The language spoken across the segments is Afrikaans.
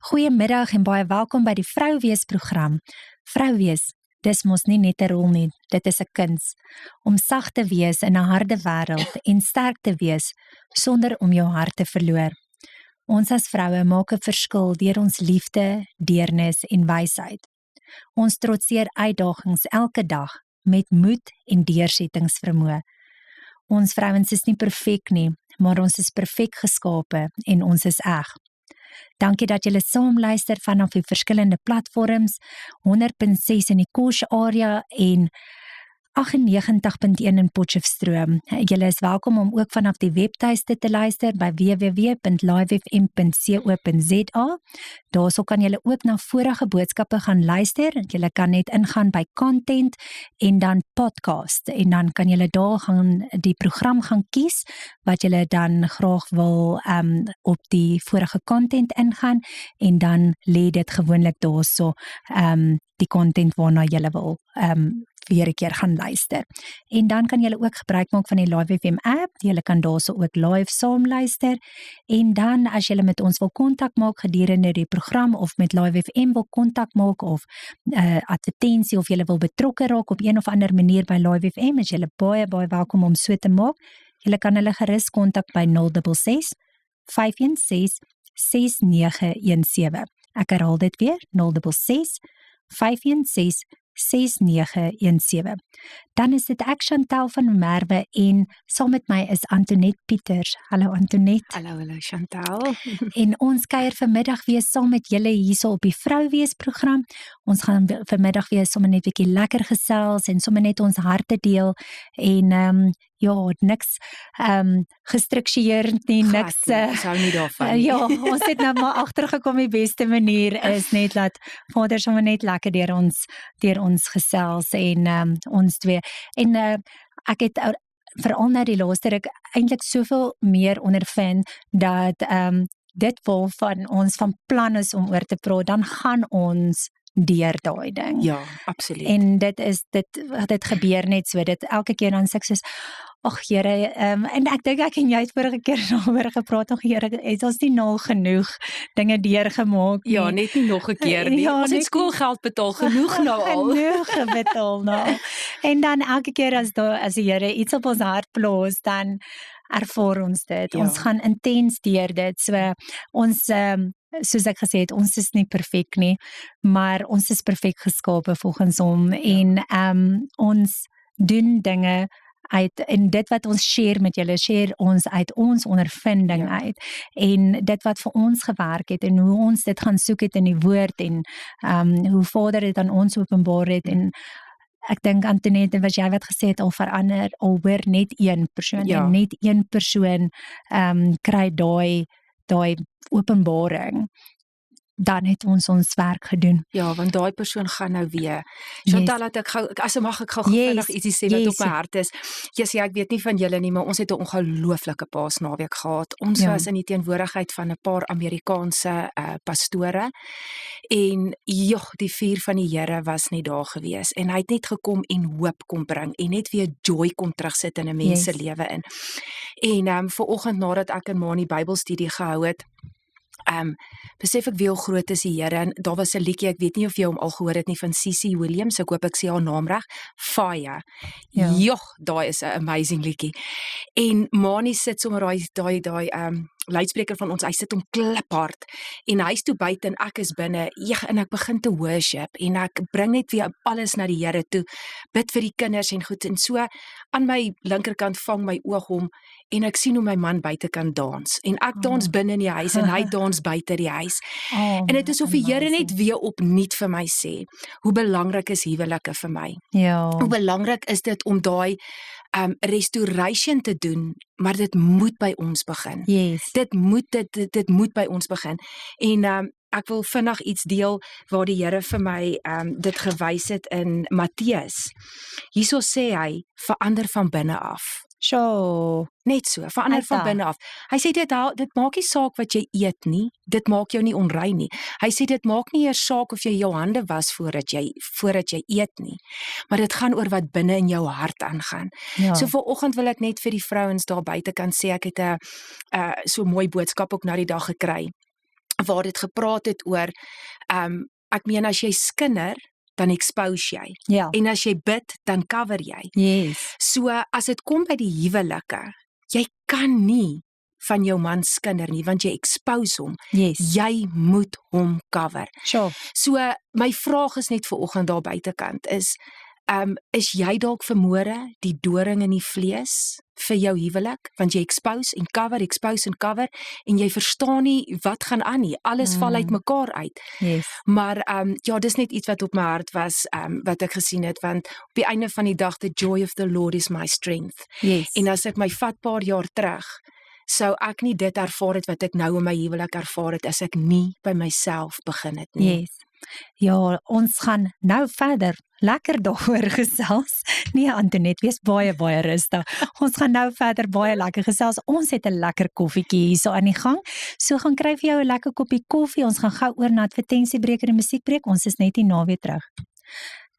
Goeiemiddag en baie welkom by die Vrouwees program. Vrouwees, dis mos nie net 'n rol nie, dit is 'n kuns. Om sag te wees in 'n harde wêreld en sterk te wees sonder om jou hart te verloor. Ons as vroue maak 'n verskil deur ons liefde, deernis en wysheid. Ons trotseer uitdagings elke dag met moed en deursettingsvermoë. Ons vrouens is nie perfek nie, maar ons is perfek geskape en ons is eg. Dankie dat julle saam luister vanaf die verskillende platforms, 100.6 in die Kosh area en 98.1 in Potchefstroom. Julle is welkom om ook vanaf die webtuiste te luister by www.livefm.co.za. Daarso kan julle ook na vorige boodskappe gaan luister. Julle kan net ingaan by content en dan podcast en dan kan julle daar gaan die program gaan kies wat julle dan graag wil op die vorige content ingaan en dan lê dit gewoonlik daarso die content waarna julle wil weer 'n keer gaan luister. En dan kan julle ook gebruik maak van die Live FM app, julle kan daarso ook live saam luister. En dan as julle met ons wil kontak maak gedurende die program of met Live FM wil kontak maak of advertensie of julle wil betrokke raak op een of ander manier by Live FM, is julle baie welkom om so te maak. Julle kan hulle gerus kontak by 066 516 6917. Ek herhaal dit weer, 066 516 6917. Dan is dit ek Chantal van Merwe en saam met my is Antoinette Pieters. Hallo Antoinette. Hallo Chantal. En ons kuier vanmiddag weer saam met julle hierso op die Vrouwees program. Ons gaan vanmiddag weer sommer net 'n bietjie lekker gesels en sommer net ons harte deel en niks gestruktureerd nie, niks ons hou nie daarvan. Ja, ons het nou maar agtergekom die beste manier is net dat Vader sommer net lekker deur ons gesels en ons twee. En ek het veral nou die laaste ruk eintlik soveel meer ondervind dat dit waarvan ons van plan is om oor te praat, dan gaan ons deur daai ding. Ja, absoluut. En dit gebeur net so, dit elke keer dan sê ek soos, ag Here, en ek dink ek en jy het vorige keer daaroor gepraat, ag Here, het ons nie nou genoeg dinge deurgemaak nie. Ja, net nie nog 'n keer nie. Ja, ons het skoolgeld betaal, genoeg nou al. Genoeg betaal nou. En dan elke keer as die Here iets op ons hart plaas, dan ervaar ons dit. Ja. Ons gaan intens deur dit. So ons soos ek gesê het, ons is nie perfek nie, maar ons is perfek geskape volgens hom en ons doen dinge en dit wat ons share met julle, share ons uit ons ondervinding uit en dit wat vir ons gewerk het en hoe ons dit gaan soek het in die woord en hoe Vader dit aan ons openbaar het en ek dink Antoinette, was jy wat gesê het al verander, al hoor net een persoon en net een persoon kry daai openbaring, dan het ons werk gedoen. Ja, want daai persoon gaan nou weer. Chantal, ek mag ek gou vinnig ietsie sê wat op my hart is. Ja, ek weet nie van julle nie, maar ons het 'n ongelooflike Paasnaweek gehad. Ons was in die teenwoordigheid van 'n paar Amerikaanse pastore en die vuur van die Here was net daar gewees en hy het net gekom en hoop kom bring en net weer joy kom terugsit in 'n mens se lewe in. En vanoggend nadat ek en Ma die Bybelstudie gehou het, besef ek hoe groot is die Here en daar was 'n liedjie, ek weet nie of jy hom al gehoor het nie, van Cici Williams, ek hoop ek sê haar naam reg, Fire. Daai is 'n amazing liedjie. En Mani sit sommer daai luidspreker van ons, hy sit hom kliphard en hy is toe buite en ek is binne, en ek begin te worship en ek bring net weer alles na die Here toe, bid vir die kinders en goed en so aan my linkerkant vang my oog hom en ek sien hoe my man buite kan dans en ek dans binne in die huis en hy dans buite die huis. En dit is of die Here net weer opnuut vir my sê, hoe belangrik is huwelike vir my. Ja. Hoe belangrik is dit om daai restoration te doen, maar dit moet by ons begin. Yes. Dit moet by ons begin. En ek wil vinnig iets deel waar die Here vir my dit gewys het in Matteus. Hierso sê hy, verander van binne af. Sjoe. Net so, verander van binne af. Hy sê dit maak nie saak wat jy eet nie, dit maak jou nie onrein nie. Hy sê dit maak nie eers saak of jy jou hande was voordat jy eet nie, maar dit gaan oor wat binne in jou hart aangaan. Ja. So vanoggend wil ek net vir die vrouens daar buite kan sê, ek het 'n so mooi boodskap ook na die dag gekry. waar dit gepraat het oor, ek meen as jy skinder, dan expose jy. Ja. En as jy bid, dan cover jy. Yes. So, as dit kom by die huwelike, jy kan nie van jou man skinder nie, want jy expose hom. Yes. Jy moet hom cover. Sure. So, my vraag is net vanoggend daar buitekant is jy dalk vermoere die doring in die vlees vir jou huwelik, want jy expose en cover, en jy verstaan nie wat gaan aan nie, alles val uit mekaar uit. Yes. Maar ja, dis net iets wat op my hart was, wat ek gesien het, want op die einde van die dag, the joy of the Lord is my strength. Yes. En as ek my vat paar jaar terug, sou ek nie dit ervaar het wat ek nou in my huwelik ervaar het, as ek nie by myself begin het nie. Yes. Ja, ons gaan nou verder lekker daaroor gesels. Nee, Antoinette, wees baie rustig. Ons gaan nou verder baie lekker gesels. Ons het 'n lekker koffietjie hier so aan die gang. So gaan kry vir jou 'n lekker koppie koffie. Ons gaan gou oor na advertensiebreek en 'n musiekbreek. Ons is net hier na weer terug.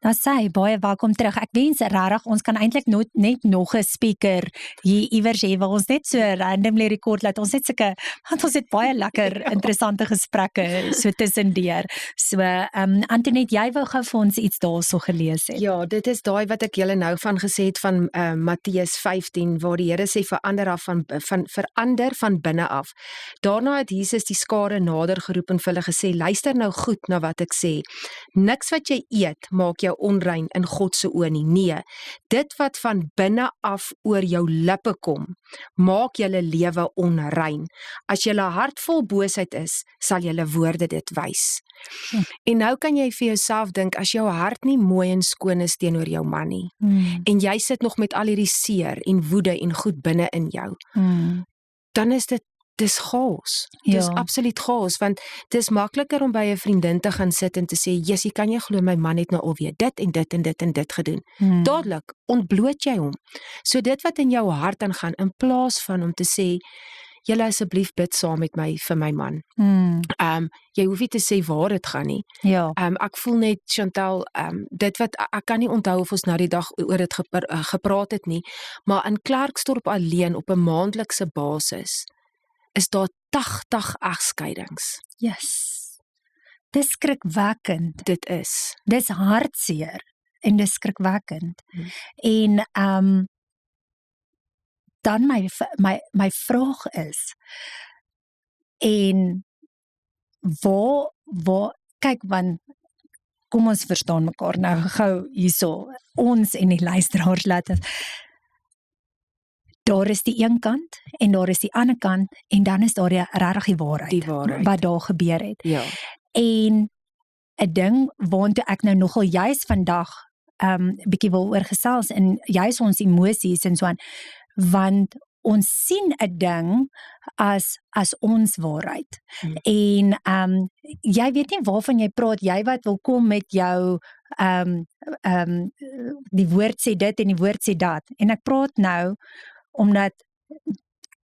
Dan sê hy, baie welkom terug. Ek wens regtig ons kan eintlik net nog 'n speaker hier iewers hê waar ons net so randomly rekord laat. Ons het sulke, want ons het baie lekker interessante gesprekke so tussendeur. So, Antoinette, jy wou gou vir ons iets daarso gelees het. Ja, dit is daai wat ek julle nou van gesê het van Matteus 15, waar die Here sê verander van binne af. Daarna het Jesus die skare nader geroep en vir hulle gesê, luister nou goed na wat ek sê. Niks wat jy eet maak jou onrein in God se oë nie. Nee, dit wat van binne af oor jou lippe kom, maak julle lewe onrein. As julle hart vol boosheid is, sal julle woorde dit wys. En nou kan jy vir jouself dink, as jou hart nie mooi en skoon is teenoor jou man nie, en jy sit nog met al hierdie seer en woede en goed binne in jou, dan is dis chaos. Dis absoluut chaos, want dis makliker om by 'n vriendin te gaan sit en te sê, "Jessie, kan jy glo my man het nou alweer dit en dit en dit en dit gedoen." Dadelik ontbloot jy hom. So dit wat in jou hart aangaan, in plaas van om te sê, "Julle asseblief bid saam met my vir my man." Jy hoef nie te sê waar dit gaan nie. Ja. Ek voel net, Chantal, dit wat ek kan nie onthou of ons nou die dag oor dit gepraat het nie, maar in Klerksdorp alleen op 'n maandelikse basis is daar 80 egskeidings. Yes. Dis skrikwekkend. Dit is. Dis hartseer en dis skrikwekkend. En dan my vraag is, en waar kyk, want kom ons verstaan mekaar nou gou hierso, ons en die luisteraars laat ons. Daar is die een kant en daar is die ander kant en dan is daar regtig die waarheid wat daar gebeur het. Ja. En 'n ding waartoe ek nou nogal juis vandag bietjie wil oor gesels en juis ons emosies en so aan, want ons sien 'n ding as ons waarheid. En jy weet nie waarvan jy praat, jy wat wil kom met jou die woord sê dit en die woord sê dat. En ek praat nou omdat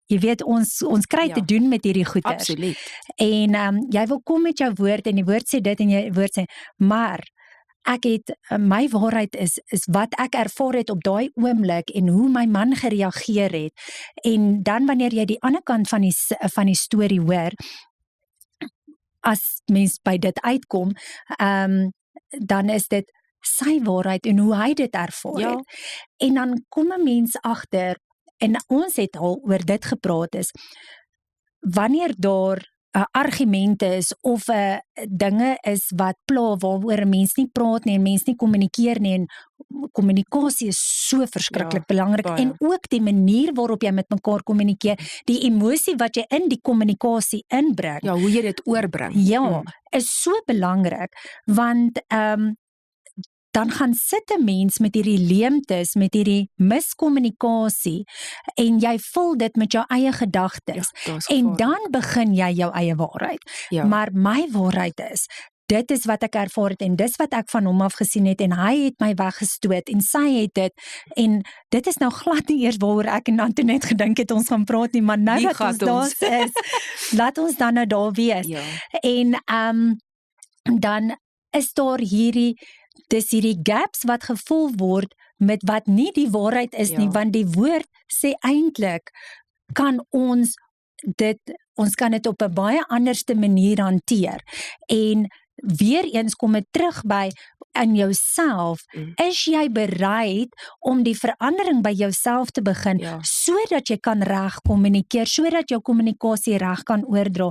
jy weet ons kry te doen met hierdie goeters. Absoluut. En jy wil kom met jou woord en die woord sê dit en jy woord sê, maar ek het my waarheid is wat ek ervaar het op daai oomblik en hoe my man gereageer het. En dan wanneer jy die ander kant van die storie hoor, as mens by dit uitkom, dan is dit sy waarheid en hoe hy dit ervaar het. En dan kom 'n mens agter, en ons het al oor dit gepraat is, wanneer daar argumente is of dinge is wat pla waaroor 'n mens nie praat nie en mens nie kommunikeer nie, en kommunikasie is so verskriklik belangrik, baie. En ook die manier waarop jy met mekaar kommunikeer, die emosie wat jy in die kommunikasie inbring. Ja, hoe jy dit oorbring. Ja, is so belangrik, want dan gaan sit 'n mens met hierdie leemtes, met hierdie miskommunikasie, en jy vul dit met jou eie gedagtes, en dan begin jy jou eie waarheid. Maar my waarheid is, dit is wat ek ervaar het, en dis wat ek van hom af gesien het, en hy het my weggestoot, en sy het dit, en dit is nou glad nie eers waaroor ek en Antoinette gedink het ons gaan praat nie, maar nou dat ons daar is, laat ons dan nou daar wees. En dan is daar dis hierdie gaps wat gevul word met wat nie die waarheid is nie, want die woord sê eintlik, kan ons dit ons kan dit op 'n baie anderste manier hanteer. En weer eens kom dit terug by in jouself, is jy bereid om die verandering by jouself te begin, sodat jy kan reg kommunikeer, sodat jou kommunikasie reg kan oordra.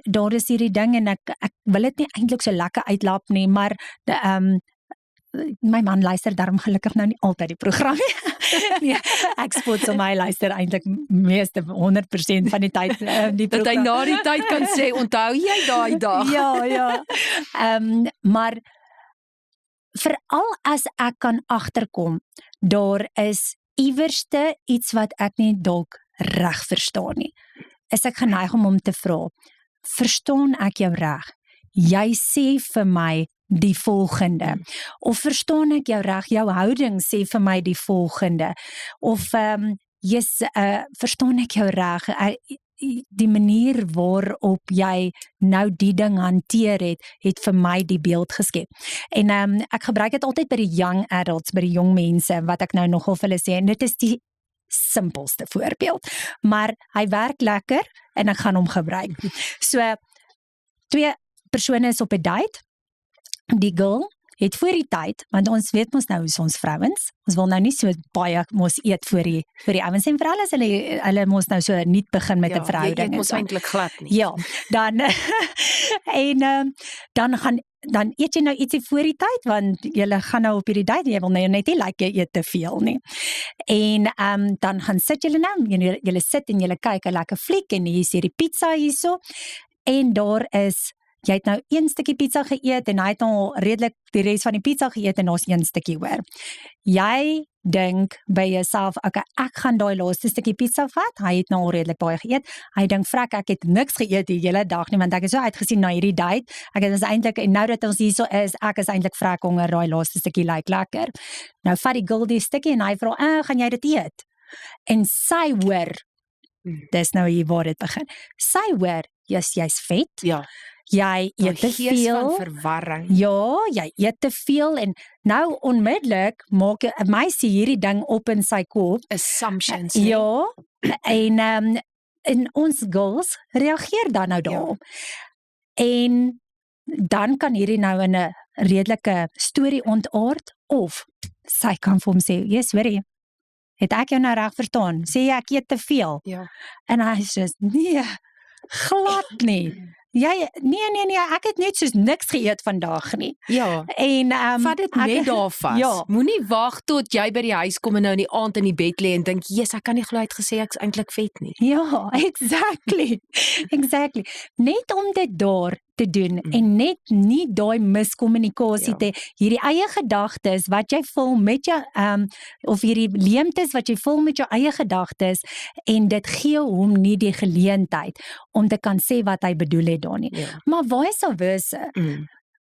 Daar is hierdie ding, en ek wil dit nie eintlik so lekker uitlap nie, maar my man luister daarom gelukkig nou nie altyd die program nie. Nee, ek spot so my luister eintlik meeste 100% van die tyd die program. Dat hy na die tyd kan sê, onthou jy daai dag? Ja. Maar veral as ek kan agterkom, daar is iewerste iets wat ek nie dalk reg verstaan nie, is ek geneig om te vra, verstaan ek jou reg? Jy sê vir my die volgende, of verstaan ek jou reg, jou houding sê vir my die volgende, of verstaan ek jou reg, die manier waarop jy nou die ding hanteer het vir my die beeld geskep. En ek gebruik dit altyd by die young adults, by die jong mense, wat ek nou nogal vir hulle sê, en dit is die simpelste voorbeeld, maar hy werk lekker, en ek gaan hom gebruik. So, 2 persone is op 'n date, die girl het voor die tyd, want ons weet mos nou hoe ons vrouens, ons wil nou nie so baie mos eet voor die ouens, en veral as hulle mos nou so nie begin met 'n verhouding. Ja, jy eet mos eintlik glad nie. Ja, dan en dan eet jy nou ietsie voor die tyd, want julle gaan nou op hierdie date, jy wil nou net nie like jy eet te veel nie. En dan gaan sit julle nou, julle sit en julle kyk 'n lekker fliek, en hier is hierdie pizza hierso, en daar is jy het nou 1 stukkie pizza geëet, en hy het nou redelik die res van die pizza geëet, en daar's 1 stukkie oor. Jy dink by jouself, okay, ek gaan daai laaste stukkie pizza vat, hy het nou al redelik baie geëet, hy dink, frek, ek het niks geëet die hele dag nie, want ek is so uitgesien na hierdie date, ek het eintlik, en nou dat ons hier so is, ek is eintlik frek honger, daai laaste stukkie lyk lekker. Nou vat die girl die stukkie, en hy vra, gaan jy dit eet? En sy hoor, dis nou hier waar dit begin, sy hoor, jy's vet, ja, jy eet te veel, van verwarring. Ja, jy eet te veel, en nou onmiddellik maak 'n meisie hierdie ding op in sy kop. Assumptions. Ja, en ons girls reageer dan nou daarop. En dan kan hierdie nou in 'n redelike storie ontaard, of sy kan vir hom sê, "Yes, sorry, het ek jou nou reg verstaan? Sê jy ek eet te veel?" Ja. En hy sê, "Nee, glad nie. Nee, ek het net soos niks geëet vandag nie." Ja. En vat dit net daar vas. Ja. Moenie wag tot jy by die huis kom en nou in die aand in die bed lê en dink, "Jesus, ek kan nie glo hy het gesê ek's eintlik vet nie." Ja, exactly. Net om dit daar te doen, en net nie daai miskommunikasie te, hierdie eie gedagtes wat jy vul met jou, of hierdie leemtes wat jy vul met jou eie gedagtes, en dit gee hom nie die geleentheid om te kan sê wat hy bedoel het daar nie. Maar vice versa,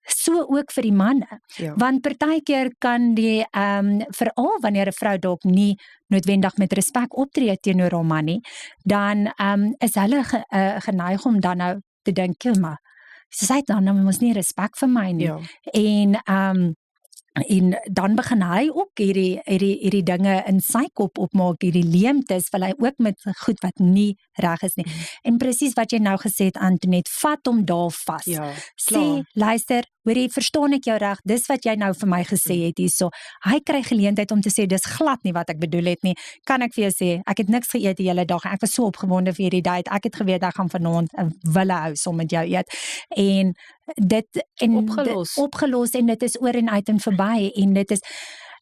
so ook vir die manne, want partykeer kan die, veral wanneer 'n vrou dalk nie noodwendig met respek optree teenoor haar man nie, dan is hulle geneig om dan nou te dink, maar sy het dan mos nie respek vir my nie. En dan begin hy ook hierdie dinge in sy kop opmaak, hierdie leemtes, wil hy ook met goed wat nie reg is nie. En presies wat jy nou gesê het, Antoinette, vat hom daar vas. Sê, luister, hoorie, verstaan ek jou reg, dis wat jy nou vir my gesê het hierso. Hy kry geleentheid om te sê, dis glad nie wat ek bedoel het nie. Kan ek vir jou sê, ek het niks geëet die hele dag, ek was so opgewonde vir hierdie date, ek het geweet, ek gaan vanaand 'n wille hou saam met jou eet. En dit, opgelos, en dit is oor en uit en verby, en dit is,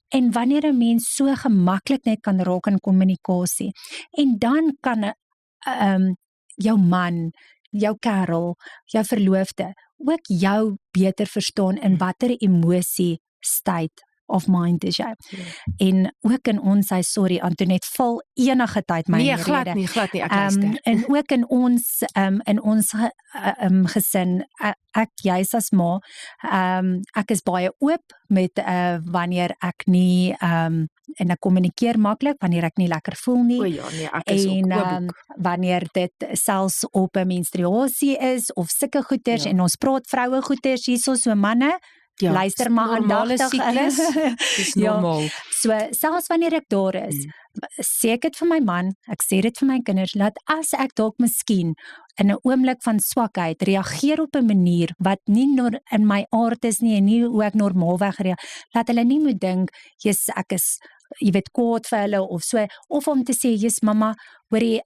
en wanneer 'n mens so gemaklik net kan raak in kommunikasie, en dan kan jou man, jou kerel, jou verloofde, ook jou beter verstaan in watter emosie state of mind is jy. En ook in ons, sorry Antoinette, val enige tyd my rede. Glad nie, ek luister. En ook in ons gesin, ek juis as ma, ek is baie oop met wanneer ek nie, en ek kommunikeer maklik, wanneer ek nie lekker voel nie. Ek is ook wanneer dit selfs op 'n menstruasie is, of sulke goeters, en ons praat vroue goeters hierso, so manne, luister maar aandagtig. Dis normaal. So, selfs wanneer ek daar is, sê ek dit vir my man, ek sê dit vir my kinders, laat as ek dalk miskien in 'n oomblik van swakheid reageer op 'n manier wat nie in my aard is nie en nie hoe ek normaalweg reageer, laat hulle nie moet dink, "Jesus, ek is jy weet kwaad vir hulle of so, of om te sê, "Jesus mamma, hoorie,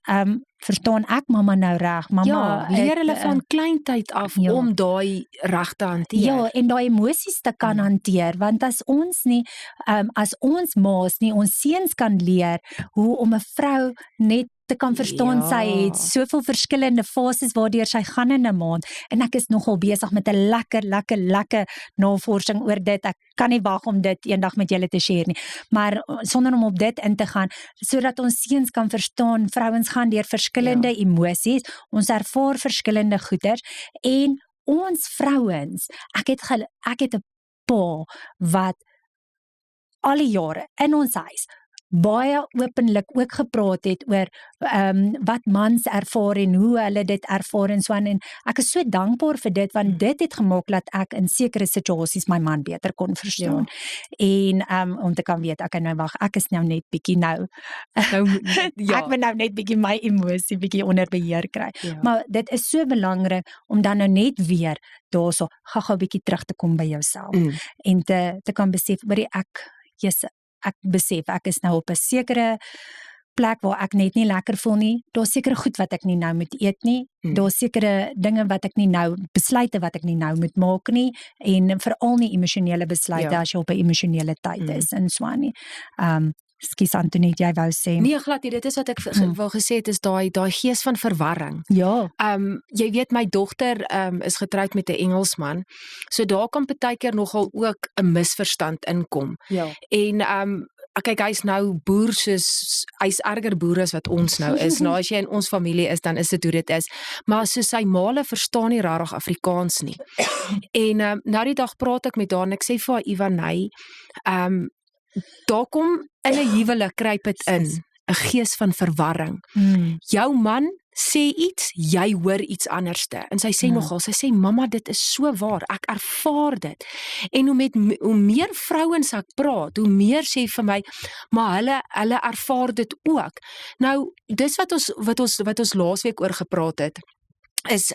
verstaan ek mamma nou reg? Mamma, leer hulle van kleintyd af om daai reg te hanteer. Ja, en daai emosies te kan hanteer, want as ons nie as ons ma's nie ons seuns kan leer hoe om 'n vrou net te kan verstaan, sy het soveel verskillende fases waardeur sy gaan in 'n maand, en ek is nogal besig met 'n lekker navorsing oor dit. Ek kan nie wag om dit eendag met julle te share nie, maar sonder om op dit in te gaan, sodat ons seuns kan verstaan, vrouens gaan deur verskillende emosies, ons ervaar verskillende goeders, en ons vrouens, ek het 'n pa wat al die jare in ons huis baie openlik ook gepraat het oor wat mans ervaar en hoe hulle dit ervaar en so aan, en ek is so dankbaar vir dit, want dit het gemaak dat ek in sekere situasies my man beter kon verstaan, en om te kan weet, okay, nou wag, ek is nou net bietjie ek moet nou net bietjie my emosie bietjie onder beheer kry, maar dit is so belangrik om dan nou net weer daarso gou bietjie terug te kom by jouself, en te kan besef, ek besef, ek is nou op 'n sekere plek waar ek net nie lekker voel nie, daar sekere goed wat ek nie nou moet eet nie, daar sekere dinge wat ek nie nou, besluite wat ek nie nou moet maak nie, en veral nie emosionele besluite as jy op 'n emosionele tyd is, en so aan nie. Skus Antoinette, jy wou sê. Nee, glad nie, dit is wat ek wou gesê het, is daai gees van verwarring. Ja. Jy weet, my dogter is getroud met 'n Engelsman, so daar kan partykeer nogal ook 'n misverstand inkom. Ja. En kyk, hy's nou boer, hy's erger boer as wat ons nou is. Nou as jy in ons familie is, dan is dit hoe dit is. Maar so sy maale verstaan nie regtig Afrikaans nie. En nou die dag praat ek met haar en ek sê vir haar, Ivanay, daar kom in 'n huwelik kruip dit in, 'n gees van verwarring. Jou man sê iets, jy hoor iets anderste. En sy sê nogal, sy sê, mamma, dit is so waar, ek ervaar dit. En hoe meer vrouens ek praat, hoe meer sê vir my, maar hulle ervaar dit ook. Nou, dis wat ons laasweek oor gepraat het, is,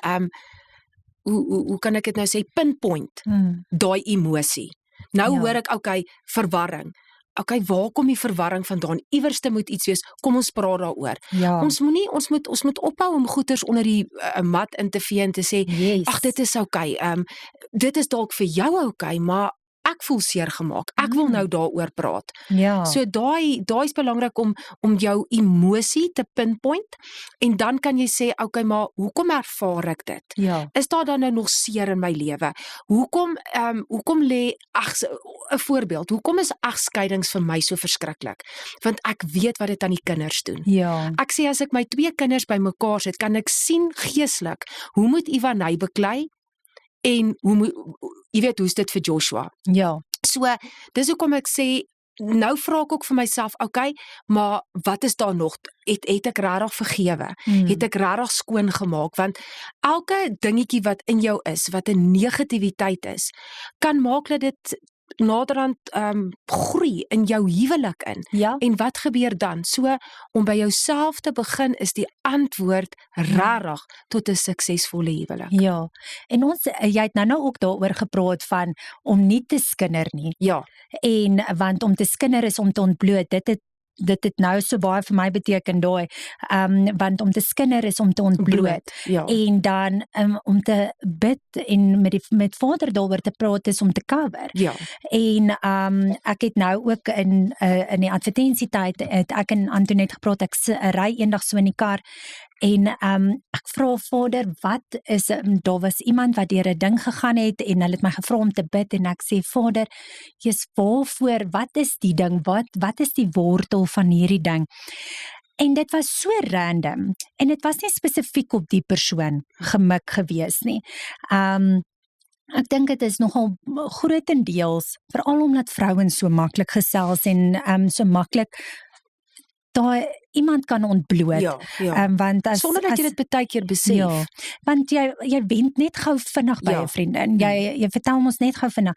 hoe kan ek dit nou sê, pinpoint, daai emosie. Nou hoor ek, okay, verwarring. Okay, waar kom die verwarring vandaan? Iewerste moet iets wees. Kom ons praat daaroor. Ons moet ophou om goeters onder die mat in te vee en te sê, ag, dit is okay. Dit is dalk vir jou okay, maar ek voel seer gemaak. Ek wil nou daaroor praat. So daai is belangrik om jou emosie te pinpoint, en dan kan jy sê, okay, maar hoekom ervaar ek dit? Is daar dan nou nog seer in my lewe? Hoekom lê 'n voorbeeld, hoekom is egskeidings vir my so verskriklik? Want ek weet wat dit aan die kinders doen. Ek sê, as ek my 2 kinders bymekaar sit, kan ek sien geeslik, hoe moet Ivanay beklei, en jy weet, hoe is dit vir Joshua? So, dis hoekom ek sê, nou vra ek ook vir myself, okay, maar wat is daar nog? Het ek regtig vergewe? Het ek regtig skoon gemaak? Want elke dingetjie wat in jou is, wat 'n negativiteit is, kan maak dat dit naderhand groei in jou huwelik in. En wat gebeur dan? So, om by jouself te begin, is die antwoord regtig tot 'n suksesvolle huwelik. En jy het nou ook daaroor gepraat van om nie te skinder nie. En want om te skinder is om te ontbloot. Dit het nou so baie vir my beteken daai, want om te skinder is om te ontbloot, en dan om te bid en met Vader daaroor te praat is om te cover. En ek het nou ook in die advertensietyd het ek en Antoinette gepraat, ek ry eendag so in die kar, en ek vra Vader, wat is, daar was iemand wat deur 'n ding gegaan het, en hulle het my gevra om te bid, en ek sê, Vader, Jesus, waarvoor, wat is die ding, wat is die wortel van hierdie ding? En dit was so random, en dit was nie spesifiek op die persoon gemik gewees nie. Ek dink dit is nogal grootendeels, veral omdat vrouens so maklik gesels, en so maklik daar iemand kan ontbloot, want sonder dat jy dit baie keer besef. Want jy wend net gou vinnig by 'n vriendin, jy vertel ons net gou vinnig,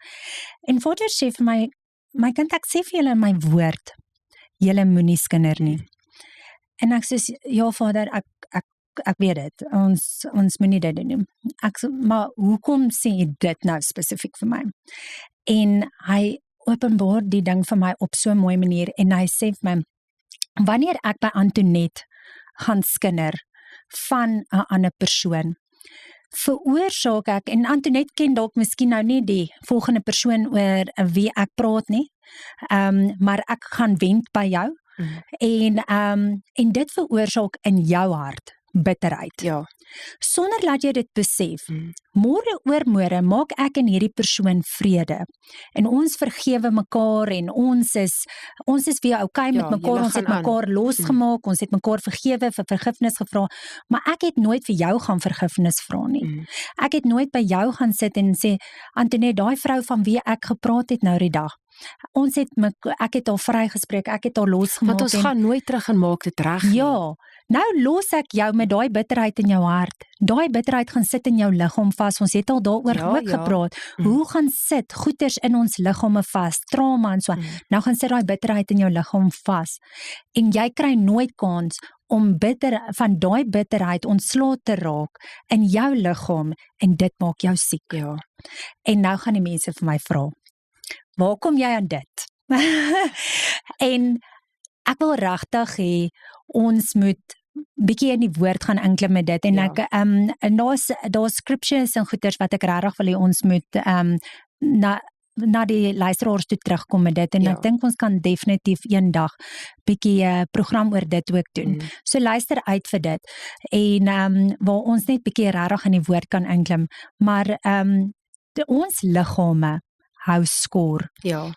en Vader sê vir my, my kind, ek sê vir julle in my woord, julle moenie skinder nie. En ek sê, ja Vader, ek weet dit, ons moenie dit doen nie. Maar hoekom sê jy dit nou spesifiek vir my? En hy openbaar die ding vir my op so 'n mooi manier, en hy sê vir my, wanneer ek by Antoinette gaan skinder van 'n ander persoon, veroorsaak ek, en Antoinette ken dalk miskien nou nie die volgende persoon oor wie ek praat nie, maar ek gaan wend by jou, en dit veroorsaak in jou hart bitterheid. Ja. Sonder dat jy dit besef, môre oormôre maak ek en hierdie persoon vrede, en ons vergewe mekaar, en ons is weer okay met mekaar, ons het mekaar losgemaak, ons het mekaar vergewe, vir vergifnis gevra, maar ek het nooit vir jou gaan vergifnis vra nie. Ek het nooit by jou gaan sit en sê, Antoinette, daai vrou van wie ek gepraat het nou die dag, ek het haar vrygespreek, ek het haar losgemaak. Want ons gaan nooit terug en maak dit reg. Ja, nou los ek jou met daai bitterheid in jou hart. Daai bitterheid gaan sit in jou liggaam vas. Ons het al daaroor ook gepraat. Hoe gaan sit goeters in ons liggame vas, trauma en so. Nou gaan sit daai bitterheid in jou liggaam vas. En jy kry nooit kans om van daai bitterheid ontslae te raak in jou liggaam, en dit maak jou siek. Ja. En nou gaan die mense vir my vra, waar kom jy aan dit? En ek wil regtig hê, ons moet bietjie in die woord gaan inklim met dit, en ek, en daar's scriptures en goeters wat ek regtig wil hê ons moet, na die luisteraars toe terugkom met dit, en ek dink ons kan definitief eendag bietjie program oor dit ook doen. So luister uit vir dit, en waar ons net bietjie regtig in die woord kan inklim, maar ons liggame hou skoor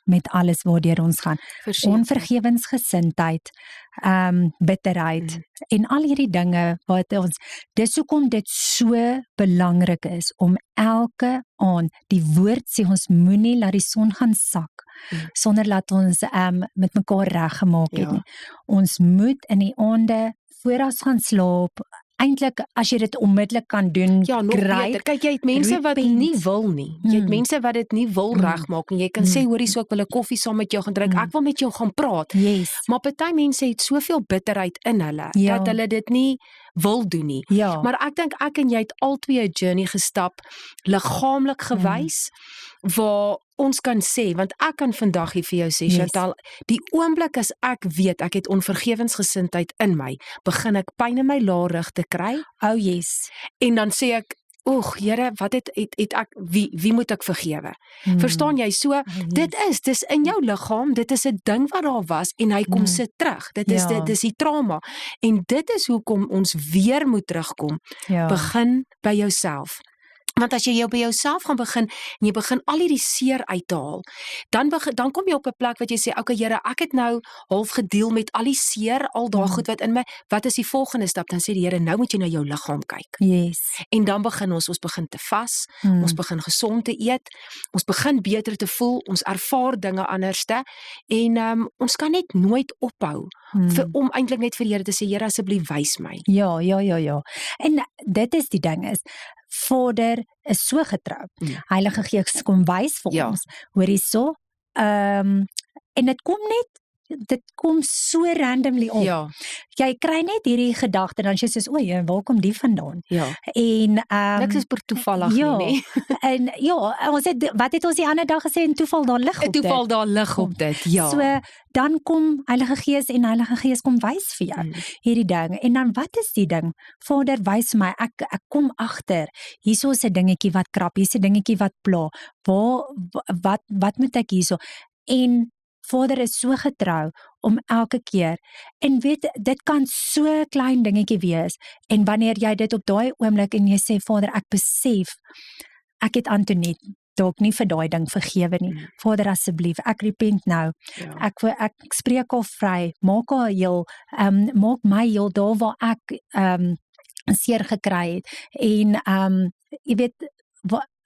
met alles waardeur ons gaan. Onvergewensgesindheid, bitterheid, en al hierdie dinge wat ons, dis hoekom dit so belangrik is om elke aand, die woord sê ons moenie laat die son gaan sak, sonder dat ons met mekaar reggemaak het nie. Ons moet in die aande, voor ons gaan slaap, eintlik as jy dit onmiddellik kan doen, great. Kyk, jy het mense wat nie wil nie. Jy het mense wat dit nie wil regmaak, en jy kan sê, hoorie, so ek wil 'n koffie saam met jou gaan drink, ek wil met jou gaan praat. Maar party mense het soveel bitterheid in hulle, dat hulle dit nie wil doen nie. Maar ek dink ek en jy het albei 'n journey gestap, liggaamlik gewys, waar ons kan sê, want ek kan vandag hier vir jou sê, Chantal, die oomblik as ek weet, ek het onvergewensgesindheid in my, begin ek pyn in my laarrug te kry. En dan sê ek, oeg, Here, wat het ek, wie moet ek vergewe? Verstaan jy? So, dis in jou liggaam, dit is 'n ding wat daar was, en hy kom sit terug. Dit is die trauma. En dit is hoekom ons weer moet terugkom. Begin by jouself. Want as jy by jouself gaan begin, en jy begin al hierdie seer uit te haal, dan kom jy op 'n plek wat jy sê, okay Here, ek het nou half gedeel met al die seer, al daai goed wat in my, wat is die volgende stap? Dan sê die Here, nou moet jy na jou liggaam kyk. En dan begin ons begin te vas, ons begin gesond te eet, ons begin beter te voel, ons ervaar dinge anderste, en ons kan net nooit ophou, om eintlik net vir die Here te sê, Here, asseblief wys my. Ja. En dit is die ding is, Vader is so getrou. Heilige Gees kom wys vir ons. Hoor hierso, en dit kom so randomly op. Jy kry net hierdie gedagte, dan jy sê, waar kom die vandaan? En niks is per toevallig nie. En wat het ons die ander dag gesê, en toeval daar lig op dit. Toeval daar lig op dit, So, dan kom Heilige Gees, en Heilige Gees kom wys vir jou hierdie ding. En dan wat is die ding? Vader, wys my, ek kom agter. Hierso is 'n dingetjie wat krap, hier's 'n dingetjie wat pla. Wat moet ek hierso? En Vader is so getrou om elke keer, en weet, dit kan so klein dingetjie wees, en wanneer jy dit op daai oomblik, en jy sê, Vader, ek besef, ek het Antoinette dalk nie vir daai ding vergewe nie. Vader, asseblief, ek repent nou. Ek spreek haar vry, maak haar heel, maak my heel daar waar ek seer gekry het. En jy weet,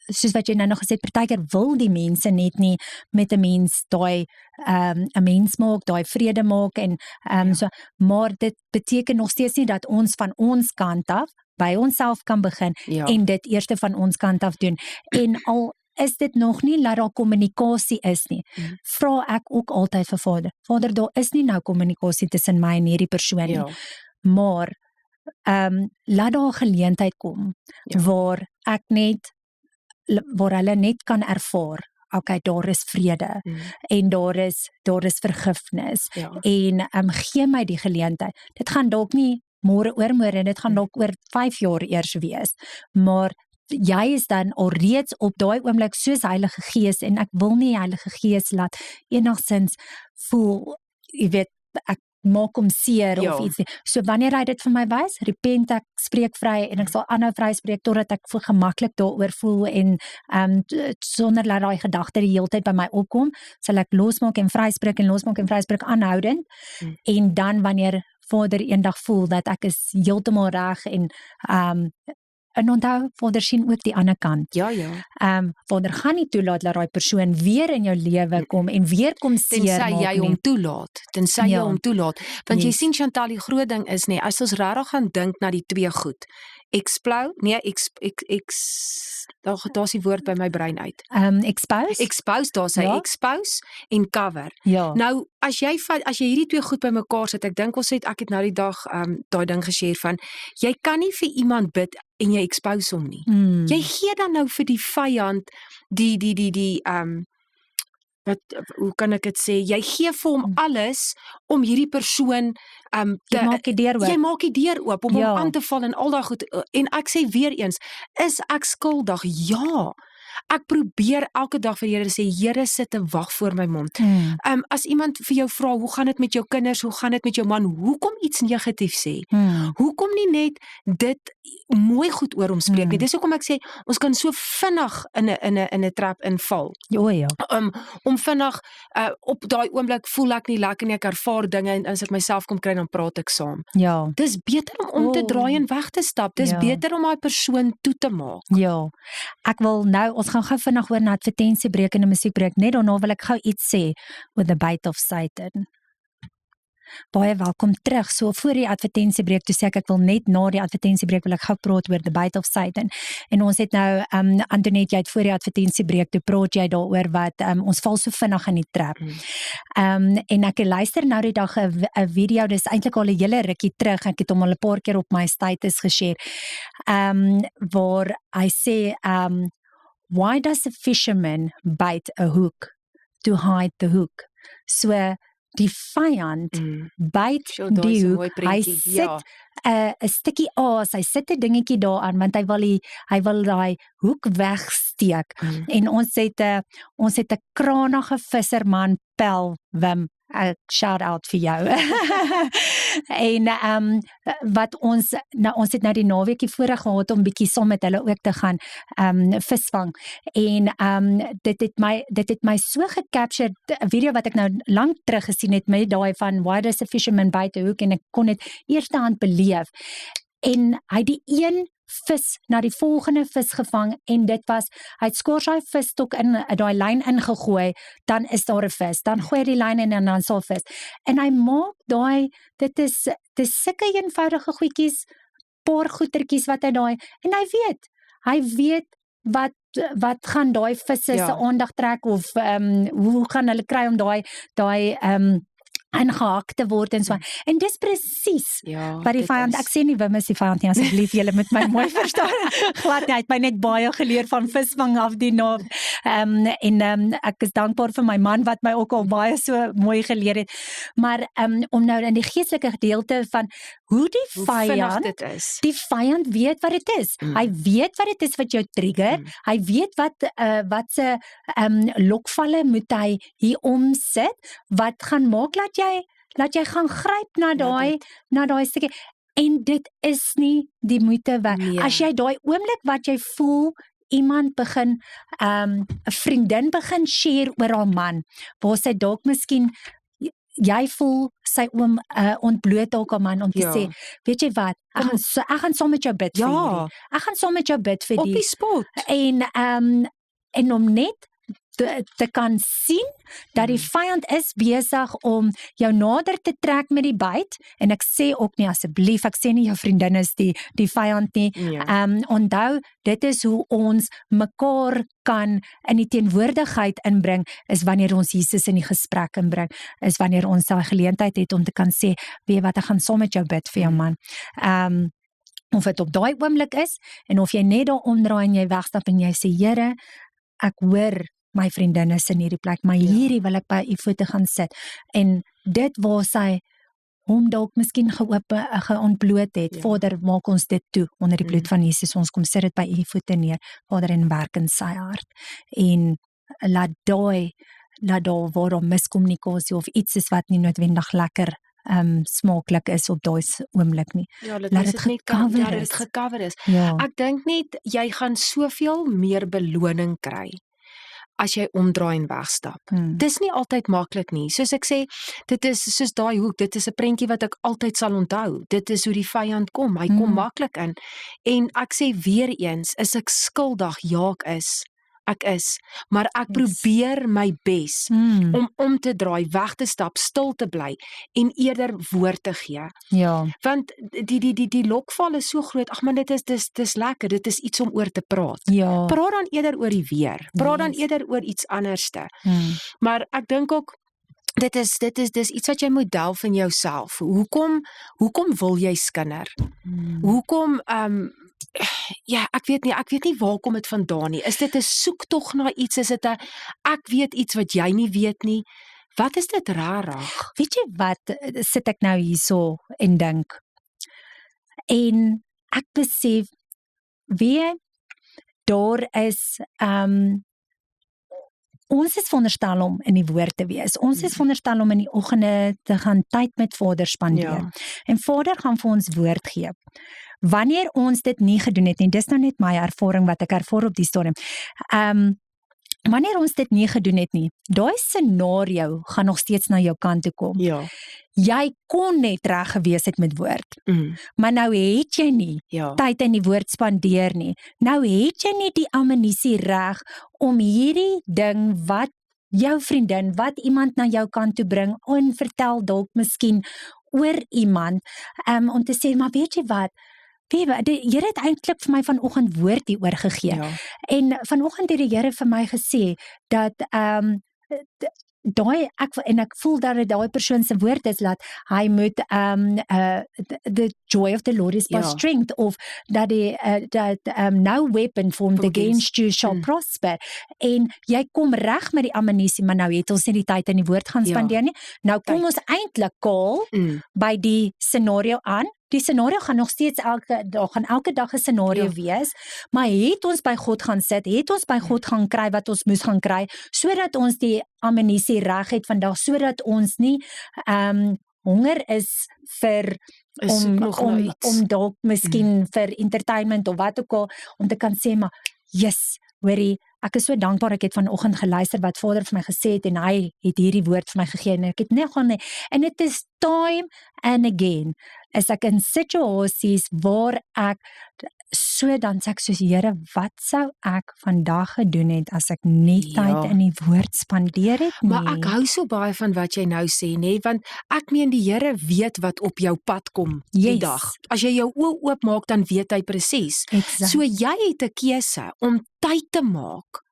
soos wat jy nou nog gesê het, partykeer wil die mense net nie met 'n mens daai 'n mens maak, daai vrede maak, en so, maar dit beteken nog steeds nie dat ons van ons kant af by onsself kan begin en dit eerste van ons kant af doen. En is dit nog nie dat daar kommunikasie is nie. Vra ek ook altyd vir Vader. Vader, daar is nie nou kommunikasie tussen my en hierdie persoon nie. Maar laat daar 'n geleentheid kom waar hulle net kan ervaar. Okay, daar is vrede en daar is vergifnis en gee my die geleentheid. Dit gaan dalk nie môre oormôre, dit gaan dalk oor 5 jaar eers wees, maar jy is dan alreeds op daai oomblik soos Heilige Gees en ek wil nie Heilige Gees laat enigstens voel, jy weet, ek maak hom seer of iets nie. So wanneer hy dit vir my wys, repent ek, spreek vry en ek sal aanhou vry spreek totdat ek voel gemaklik daaroor voel en sonder dat daai gedagte die hele tyd by my opkom, sal ek losmaak en vryspreek aanhoudend en dan wanneer Vader eendag voel dat ek is heeltemal reg en onthou, Vader sien ook die ander kant. Vader gaan nie toelaat dat daai persoon weer in jou lewe kom en weer kom seer maak nie. Tensy jy hom toelaat. Want jy sien Chantal, die groot ding is nie, as ons regtig gaan dink na die twee goed. Daar's die woord by my brein uit. Expose, daar sê expose en cover. Nou, as jy hierdie twee goed by mekaar sit, ek het nou die dag daai ding geshare van, jy kan nie vir iemand bid en jy expose hom nie. Jy gee dan nou vir die vyand hoe kan ek dit sê, jy gee vir hom alles om hierdie persoon jy maak die deur oop om hom aan te val en al daai goed, en ek sê weer eens, is ek skuldig? Ja. Ek probeer elke dag vir die Here sê, Here, sit en wag voor my mond. As iemand vir jou vra, hoe gaan dit met jou kinders, hoe gaan dit met jou man, hoekom iets negatief sê? Hoekom nie net dit mooi goed oor hom spreek nie? Dis hoekom ek sê, ons kan so vinnig in 'n trap inval. Om vinnig, op daai oomblik voel ek nie lekker nie, ek ervaar dinge en as ek myself kom kry, dan praat ek saam. Dis beter om te draai en weg te stap. Dis beter om daai persoon toe te maak. Ek wil nou, ons gaan gou vinnig oor na advertensiebreek en 'n musiekbreek. Net daarna wil ek gou iets sê oor the bite of Satan. Baie welkom terug. So voor die advertensiebreek, toe sê ek wil net na die advertensiebreek wil ek gou praat oor the bite of Satan. En ons het nou Antoinette, jy het voor die advertensiebreek toe praat jy daaroor wat ons val so vinnig in die trap. En ek luister nou die dag 'n video, dis eintlik al 'n hele rukkie terug. Ek het hom al 'n paar keer op my status geshare. Waar hy sê why does a fisherman bite a hook? To hide the hook. So die vyand byt die hoek, hy sit 'n stukkie aas, hy sit 'n dingetjie daaraan want hy wil daai hoek wegsteek. En ons het 'n kranige visserman Pel Wim, shout out vir jou. En wat ons het nou die naweekie voorheen gehad om bietjie saam met hulle ook te gaan visvang. En dit het my so gecaptured, 'n video wat ek nou lank terug gesien het met daai van why does a fisherman bite a hook, en ek kon dit eerstehand beleef. En hy die een vis na die volgende vis gevang en dit was, hy het skors hy visstok in daai lyn ingegooi, dan is daar 'n vis, dan gooi hy die lyn in en dan sal vis. En hy maak daai, dit is sulke eenvoudige goedjies, paar goetertjies wat hy daai, en hy weet wat gaan daai visse se aandag trek of hoe gaan hulle kry om daai ingehak te word en so. En dis presies wat die vyand, ek sê nie Wim is die vyand nie, asseblief julle moet my mooi verstaan. Glad nie, hy het my net baie geleer van visvang af die naam. Ek is dankbaar vir my man wat my ook al baie so mooi geleer het. Maar om nou in die geestelike gedeelte van hoe die vyand weet wat dit is. Hy weet wat dit is wat jou trigger. Hy weet wat se lokvalle moet hy hier omsit, wat gaan maak laat jy gaan gryp na daai stukkie. En dit is nie die moeite werd. As jy daai oomblik wat jy voel, iemand begin, 'n vriendin begin share oor haar man, waar sy dalk miskien, jy voel sy oom ontbloot dalk haar man om te sê, weet jy wat, ek gaan saam met jou bid vir hierdie. Ek gaan saam met jou bid vir die. Op die spot. En om net te kan sien dat die vyand is besig om jou nader te trek met die byt, en ek sê ook nie asseblief, ek sê nie jou vriendin is die vyand nie. Onthou, dit is hoe ons mekaar kan in die teenwoordigheid inbring, is wanneer ons Jesus in die gesprek inbring, is wanneer ons daai geleentheid het om te kan sê, weet wat, ek gaan saam met jou bid vir jou man. Of dit op daai oomblik is, en of jy net daar omdraai en jy wegstap en jy sê, Here, ek hoor my vriendin is in hierdie plek, maar hierdie wil ek by u voete gaan sit. En dit waar sy hom dalk miskien geontbloot het, Vader, maak ons dit toe, onder die bloed van Jesus, ons kom sit dit by u voete neer, Vader, en werk in sy hart. En laat daar waar daar miskommunikasie of iets is wat nie noodwendig lekker smaaklik is op daai oomblik nie. Ja, dat dit gecover is. Ek dink net, jy gaan soveel meer beloning kry as jy omdraai en wegstap. Dis nie altyd maklik nie. Soos ek sê, dit is soos daai hoek, dit is 'n prentjie wat ek altyd sal onthou. Dit is hoe die vyand kom. Hy kom maklik in. En ek sê weer eens, is ek skuldig? Ja, ek is, maar ek probeer my bes om te draai, weg te stap, stil te bly en eerder woord te gee. Want die lokval is so groot. Ag man, dis lekker, dit is iets om oor te praat. Praat dan eerder oor die weer. Praat dan eerder oor iets anderste. Maar ek dink ook dis iets wat jy moet delf in jouself. Hoekom wil jy skinder? Hoekom ek weet nie waar kom dit vandaan nie. Is dit 'n soektog na iets? Is dit 'n ek weet iets wat jy nie weet nie? Wat is dit rarig? Weet jy wat, sit ek nou hierso en dink. En ek besef, daar is ons is veronderstel om in die woord te wees. Ons is veronderstel om in die oggende te gaan tyd met Vader spandeer. En Vader gaan vir ons woord gee. Wanneer ons dit nie gedoen het nie, dis nou net my ervaring wat ek ervaar op die stadium. Wanneer ons dit nie gedoen het nie, daai scenario gaan nog steeds na jou kant toe kom. Jy kon net reg gewees het met woord. Maar nou het jy nie tyd in die woord spandeer nie. Nou het jy nie die ammunisie reg om hierdie ding wat jou vriendin, wat iemand na jou kant toe bring, en vertel dalk miskien oor iemand, om te sê, maar weet jy wat, die Here het eintlik vir my vanoggend woord hieroor gegee. En vanoggend het die Here vir my gesê dat ek voel dat dit daai persoon se woord is dat hy moet the joy of the Lord is my strength, of dat no weapon formed against you shall prosper. En jy kom reg met die ammunisie, maar nou het ons nie die tyd in die woord gaan spandeer nie. Nou kom ons eintlik by die scenario aan. Die scenario gaan nog steeds elke dag 'n scenario wees, maar het ons by God gaan sit, het ons by God gaan kry wat ons moes gaan kry, sodat ons die ammunisie reg het vandag, sodat ons nie honger is vir om dalk miskien vir entertainment of wat ook al, om te kan sê, maar yes, hoorie, ek is so dankbaar, ek het vanoggend geluister wat Vader vir my gesê het, en hy het hierdie woord vir my gegee, en ek het net gaan, en it is time and again, is ek in situasies waar ek, dan sê ek soos, Here, wat sou ek vandag gedoen het, as ek nie tyd in die woord spandeer het nie? Maar ek hou so baie van wat jy nou sê, nee, want ek meen die Here weet wat op jou pad kom die dag. As jy jou oë oopmaak, dan weet hy presies. So jy het 'n keuse om tyd te maak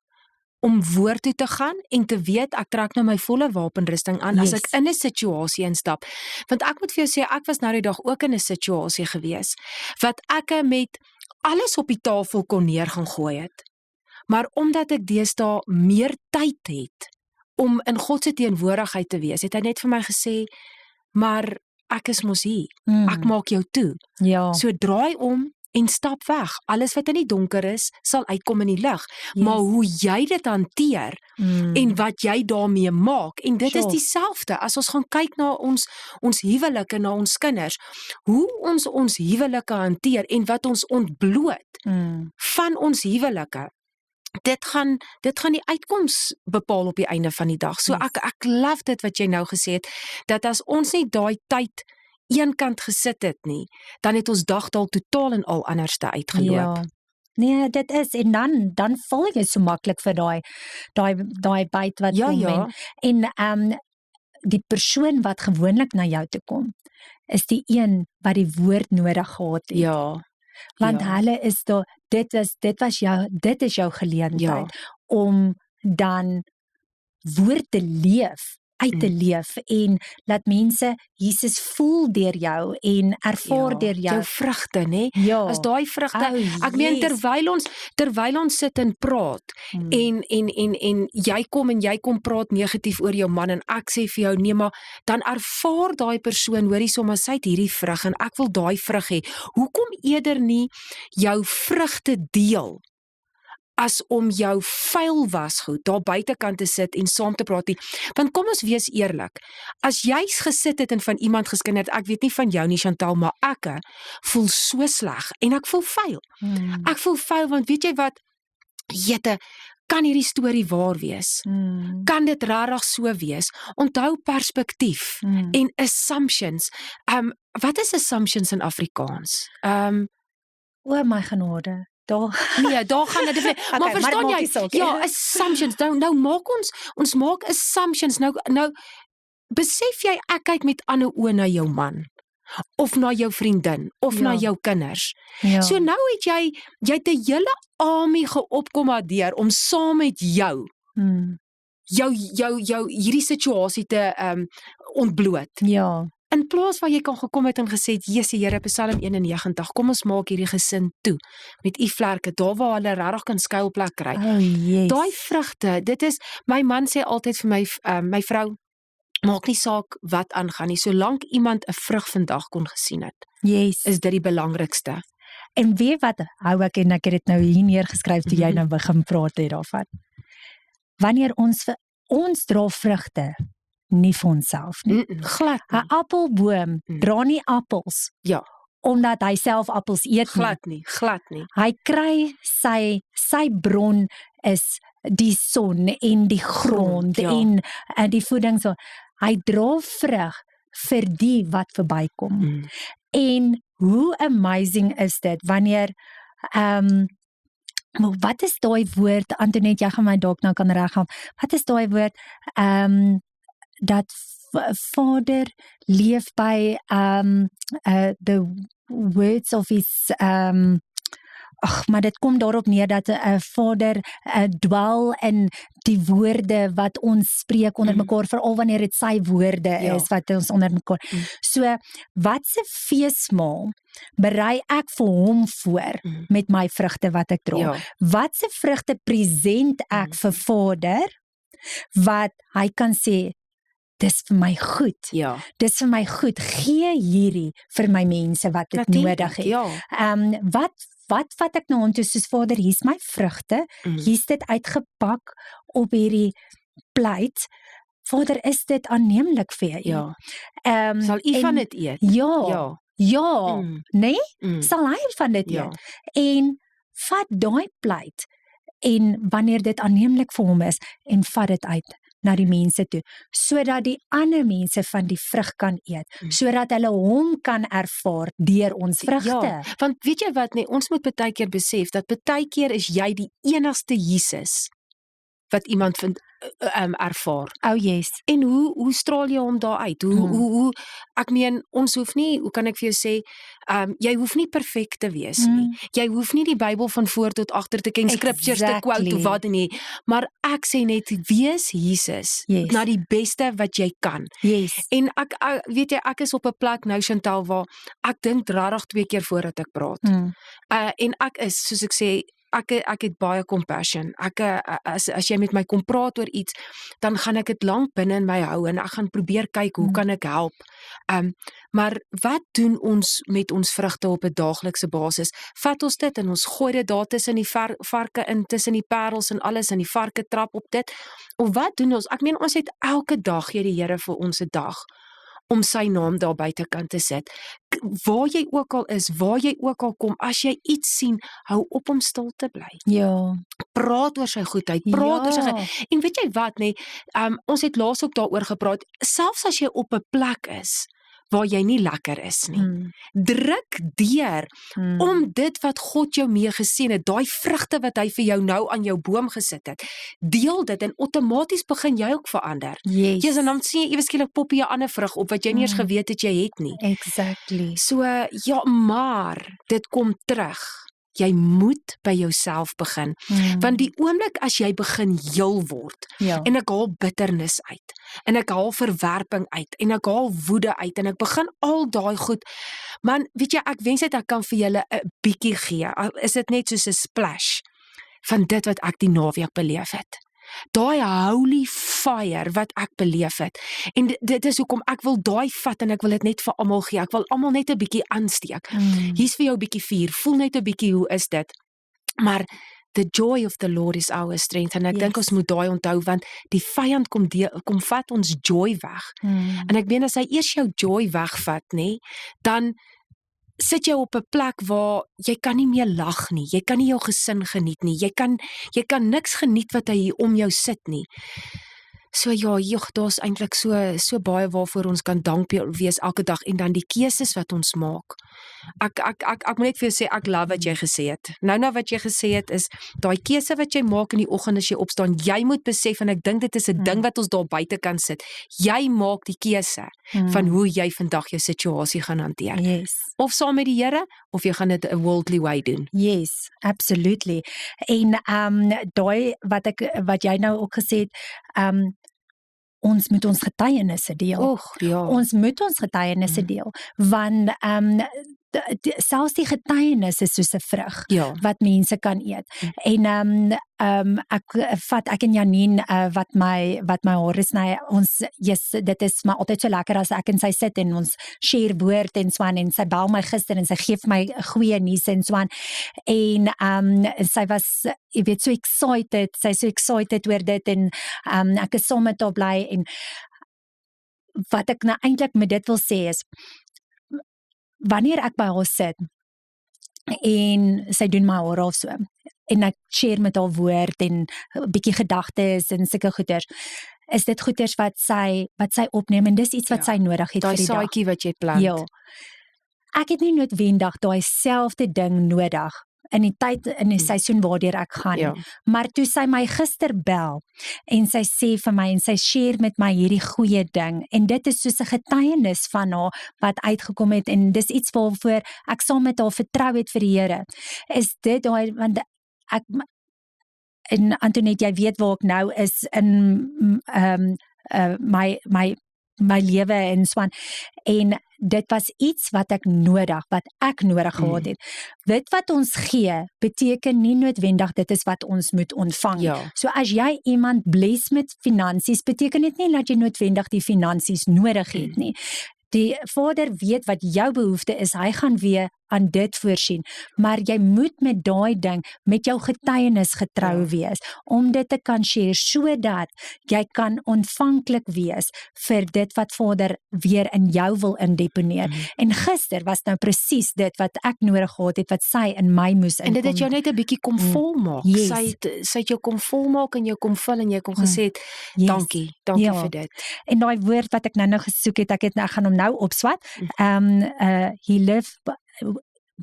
om woord toe te gaan en te weet, ek trek nou my volle wapenrusting aan as ek in 'n situasie instap. Want ek moet vir jou sê, ek was nou die dag ook in 'n situasie gewees, wat ek met alles op die tafel kon neer gaan gooi het. Maar omdat ek deesdae meer tyd het om in God se teenwoordigheid te wees, het hy net vir my gesê, maar ek is mos hier, ek maak jou toe. So draai om en stap weg. Alles wat in die donker is, sal uitkom in die lig. Maar hoe jy dit hanteer, en wat jy daarmee maak, en dit is dieselfde, as ons gaan kyk na ons huwelike, na ons kinders, hoe ons huwelike hanteer, en wat ons ontbloot van ons huwelike, dit gaan die uitkoms bepaal op die einde van die dag. So ek love dit wat jy nou gesê het, dat as ons nie daai tyd een kant gesit het nie, dan het ons dag dalk totaal en al anderste uitgeloop. Nee, dit is en dan val jy so maklik vir daai byt wat kom en die persoon wat gewoonlik na jou toe kom is die een wat die woord nodig gehad het. Ja. Want hulle is daar dit is jou geleentheid om dan woord te leef, uit te leef en laat mense Jesus voel deur jou en ervaar deur jou vrugte, nê? Ja. As daai vrugte, ek meen terwyl ons sit en praat en jy kom praat negatief oor jou man en ek sê vir jou nee, maar dan ervaar daai persoon, hoorie sommer sy het hierdie vrug en ek wil daai vrug hê. Hoekom eerder nie jou vrugte deel as om jou vuil wasgoed daar buitekant te sit en saam te praat nie. Want kom ons wees eerlik, as jy gesit het en van iemand geskinder het, ek weet nie van jou nie Chantal, maar ek voel so sleg en ek voel vuil. Ek voel vuil want weet jy wat, jette, kan hierdie storie waar wees? Kan dit regtig so wees? Onthou perspektief en assumptions. Wat is assumptions in Afrikaans? O my genade. Nee, daar gaan dit. Okay, maar verstaan jy? Ja, assumptions. Nou maak ons maak assumptions. Nou besef jy ek kyk met ander oë na jou man of na jou vriendin of na jou kinders. Ja. So nou het jy 'n hele army geopkommandeer om saam met jou hierdie situasie te ontbloot. Ja. In plaas waar jy kan gekom het en gesê het, Jesusie Here, Psalm 91, kom ons maak hierdie gesin toe, met u vlerke, daar waar hulle regtig kan skuilplek kry. Daai vrugte, dit is, my man sê altyd vir my, my vrou, maak nie saak wat aangaan nie, solank iemand 'n vrug vandag kon gesien het, is dit die belangrikste. En weet wat, hou ek en ek het dit nou hier neergeskryf, toe jy nou begin praat het daarvan. Wanneer ons dra vrugte, nie vir onsself nie. Glad nie. 'n appelboom dra nie appels. Ja. Omdat hy self appels eet nie. Glad nie. Hy kry sy bron is die son en die grond en die voeding so. Hy dra vrug vir die wat verbykom. En hoe amazing is dit wanneer wat is daai woord, Antoinette, jy gaan my dalk nou kan reghelp. Wat is daai woord dat Vader leef by the words of his maar dit kom daarop neer dat 'n Vader dwel in die woorde wat ons spreek onder mekaar, veral wanneer dit sy woorde is wat ons onder mekaar. So wat se feesmaal berei ek vir hom voor met my vrugte wat ek dra? Wat se vrugte present ek vir Vader wat hy kan sê dis vir my goed. Dis vir my goed. Gee hierdie vir my mense wat dit nodig het. Wat vat ek nou om toe soos Vader, hier's my vrugte, hier's dit uitgepak op hierdie plate. Vader, is dit aanneemlik vir u? Sal u van dit eet? Ja. Nee? Sal hy van dit eet? En vat daai plate en wanneer dit aanneemlik vir hom is en vat dit uit na die mense toe, sodat die ander mense van die vrug kan eet, sodat hulle hom kan ervaar deur ons vrugte. Want weet jy wat, nee, ons moet baie keer besef, dat baie keer is jy die enigste Jesus wat iemand vind ervaar. En hoe straal jy hom daar uit? Hoe ek meen, ons hoef nie, hoe kan ek vir jou sê, jy hoef nie perfek te wees nie. Jy hoef nie die Bybel van voor tot agter te ken, scriptures te quote of wat nie, maar ek sê net, wees Jesus, na die beste wat jy kan. En weet jy, ek is op 'n plek nou, Chantal, waar ek dink regtig 2 keer voordat ek praat. En ek is, soos ek sê, ek het baie compassion. As jy met my kom praat oor iets, dan gaan ek dit lank binne in my hou en ek gaan probeer kyk hoe kan ek help. Maar wat doen ons met ons vrugte op 'n daaglikse basis? Vat ons dit en ons gooi dit daar tussen die varke in, tussen die parels en alles, en die varke trap op dit? Of wat doen ons? Ek meen, ons het elke dag gee die Here vir ons 'n dag om sy naam daar buitekant te sit. Waar jy ook al is, waar jy ook al kom, as jy iets sien, hou op om stil te bly. Praat oor sy goedheid, praat oor sy goedheid. En weet jy wat, nee, ons het laas ook daaroor gepraat, selfs as jy op 'n plek is, waar jy nie lekker is nie. Druk deur om dit wat God jou mee geseën het, daai vrugte wat hy vir jou nou aan jou boom gesit het, deel dit en outomaties begin jy ook verander. Yes. En dan sien jy ewe skielik pop jy 'n ander vrug op wat jy nie eens geweet het jy het nie. Exactly. So ja, maar dit kom terug. Jy moet by jouself begin. Want die oomblik as jy begin heel word, en ek haal bitternis uit, en ek haal verwerping uit, en ek haal woede uit, en ek begin al daai goed, man, weet jy, ek wens ek kan vir julle 'n bietjie gee, is dit net soos 'n splash, van dit wat ek die naweek beleef het. Daai holy fire wat ek beleef het. En dit is hoekom ek wil daai vat en ek wil dit net vir almal gee. Ek wil almal net 'n bietjie aansteek. Hier's vir jou 'n bietjie vuur. Voel net 'n bietjie hoe is dit. Maar the joy of the Lord is our strength. En ek dink ons moet daai onthou want die vyand kom vat ons joy weg. En ek meen as hy eers jou joy wegvat, nê, dan sit jy op 'n plek waar jy kan nie meer lag nie, jy kan nie jou gesin geniet nie, jy kan niks geniet wat hy hier om jou sit nie. So ja, daar's eintlik so baie waarvoor ons kan dankbaar wees elke dag en dan die keuses wat ons maak. Ek moet net vir jou sê, ek love wat jy gesê het. Nou wat jy gesê het is, daai keuse wat jy maak in die oggend as jy opstaan, jy moet besef, en ek dink dit is 'n ding wat ons daar buite kan sit, jy maak die keuse van hoe jy vandag jou situasie gaan hanteer. Yes. Of saam met die Here, of jy gaan dit 'n worldly way doen. Yes, absolutely. En daai wat jy nou ook gesê het, ons moet ons getuienisse deel. Ons moet ons getuienisse deel, want selfs die getuienis is soos 'n vrug wat mense kan eet. En ek en Janine wat my hare sny, dit is maar altyd so lekker as ek en sy sit en ons share woord en so aan, en sy bel my gister en sy gee vir my goeie nuus en so aan. En sy was, jy weet, so excited oor dit, en ek is saam met haar bly. En wat ek nou eintlik met dit wil sê is, wanneer ek by haar sit en sy doen my hare of so, en ek share met haar woord en 'n bietjie gedagtes en sulke goeders, is dit goeders wat sy opneem, en dis iets wat sy nodig het vir die dag. Daai saadjie wat jy plant. Ja. Ek het nie noodwendig daai selfde ding nodig in die tyd, in die seisoen waardeur ek gaan. Maar toe sy my gister bel, en sy sê vir my, en sy share met my hierdie goeie ding, en dit is soos 'n getuienis van haar, wat uitgekom het, en dis iets waarvoor ek saam met haar vertrou het vir die Here, is dit daai, want en Antoinette, jy weet waar ek nou is, in my lewe en so aan, en dit was iets wat ek nodig gehad het. Dit wat ons gee, beteken nie noodwendig dit is wat ons moet ontvang. So as jy iemand bless met finansies, beteken dit nie dat jy noodwendig die finansies nodig het nie. Die Vader weet wat jou behoefte is, hy gaan weer aan dit voorsien, maar jy moet met daai ding, met jou getuienis getrou wees, om dit te kan share, sodat jy kan ontvanklik wees vir dit wat Vader weer in jou wil indeponeer. En gister was nou presies dit wat ek nodig gehad het, wat sy in my moes inkom. En dit het jou net 'n bietjie kom volmaak. Sy het jou kom volmaak en jou kom vul en jy kom gesê het, dankie vir dit. En daai woord wat ek nou gesoek het, ek gaan hom nou opswat. He lived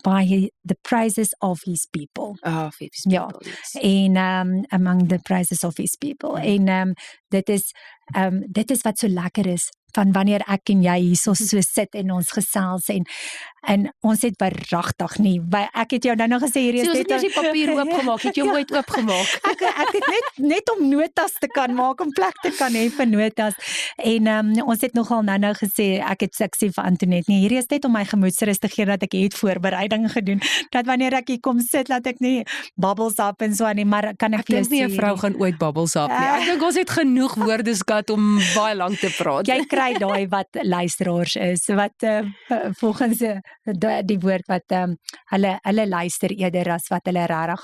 by the praises of his people. Of his people, yes. En among the praises of his people. En dit is wat so lekker is, van wanneer ek en jy hier so sit en ons gesels, en ons het verragtig nie, ek het jou nou nog gesê, hier is dit die papier oopgemaak, het jy hom ooit oopgemaak? Ek het net om notas te kan maak, om plek te kan hê vir notas, en ons het nogal nou gesê, ek sê vir Antoinette, nee, hier is net om my gemoedsrus te gee, dat ek het voorbereiding gedoen, dat wanneer ek hier kom sit, dat ek nie bubbles up en so aan nie, maar kan ek vir jou sê, ek dink nie 'n vrou gaan ooit bubbles up nie, ek dink ons het genoeg woordeskat om baie lank te praat. Jy kry daai wat luisteraars is, wat volgens die woord wat hulle luister eerder as wat hulle regtig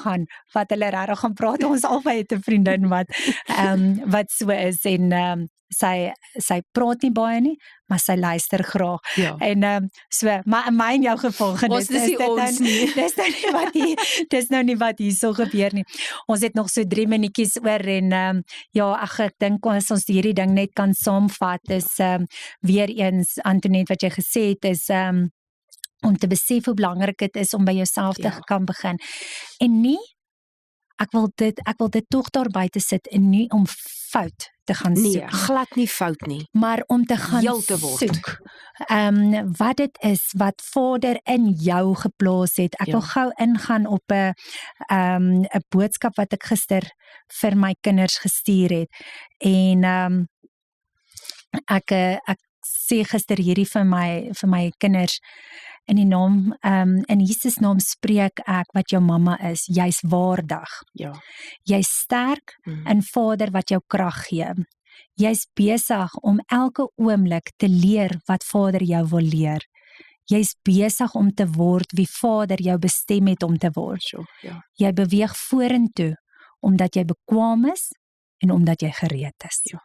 gaan praat. Ons albei het 'n vriendin wat so is, en sy praat nie baie nie, maar sy luister graag. Ja. En so, maar in my en jou geval gaan Ons dis nie ons nie. Dis nou nie wat hierso gebeur nie. Ons het nog so 3 minuutjies oor en ja, ek dink as ons hierdie ding net kan saamvat is weer eens Antoinette wat jy gesê het is om te besef hoe belangrik dit is om by jouself te kan begin. En nie ek wil dit tog daar buite sit en nie om fout te gaan soek. Nee, glad nie fout nie. Maar om te gaan heel te word. Soek. Wat dit is wat Vader in jou geplaas het. Ek wil gou ingaan op 'n boodskap wat ek gister vir my kinders gestuur het. En ek sê gister hierdie vir my kinders in die naam in Jesus naam spreek ek wat jou mamma is. Jy's waardig. Ja. Jy's sterk in Vader wat jou krag gee. Jy's besig om elke oomblik te leer wat Vader jou wil leer. Jy's besig om te word wie Vader jou bestem het om te word. Ja. Jy beweeg vorentoe omdat jy bekwam is en omdat jy gereed is. Ja.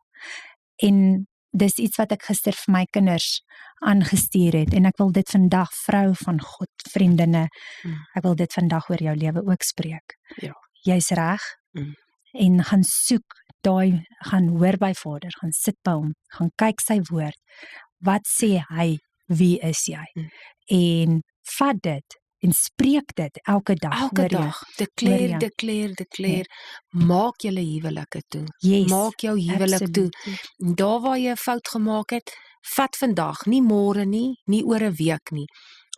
En dis iets wat ek gister vir my kinders aangestuur het en ek wil dit vandag vrou van God, vriendinne, ek wil dit vandag oor jou lewe ook spreek. Ja. Jy's reg en gaan soek gaan hoor by Vader, gaan sit by hom, gaan kyk sy woord. Wat sê hy? Wie is jy? En vat dit en spreek dit elke dag. Elke dag. Declare. Maak julle huwelike toe. Yes, maak jou huwelik toe. Daar waar jy 'n fout gemaak het, vat vandag, nie môre nie, nie oor 'n week nie.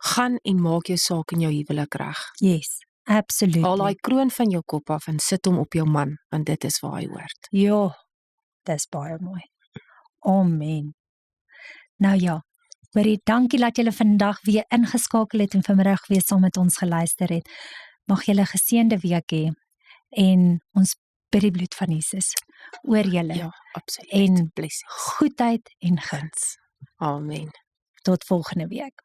Gaan en maak jou saak in jou huwelik reg. Yes, absoluut. Haal daai kroon van jou kop af en sit hom op jou man, want dit is waar hy hoort. Ja, dis baie mooi. Amen. Nou ja, hoorie, dankie dat julle vandag weer ingeskakel het en vanmiddag weer saam met ons geluister het. Mag julle 'n geseënde week hê en ons bid die bloed van Jesus oor julle. Ja, absoluut. En blessings, goedheid en guns. Amen. Tot volgende week.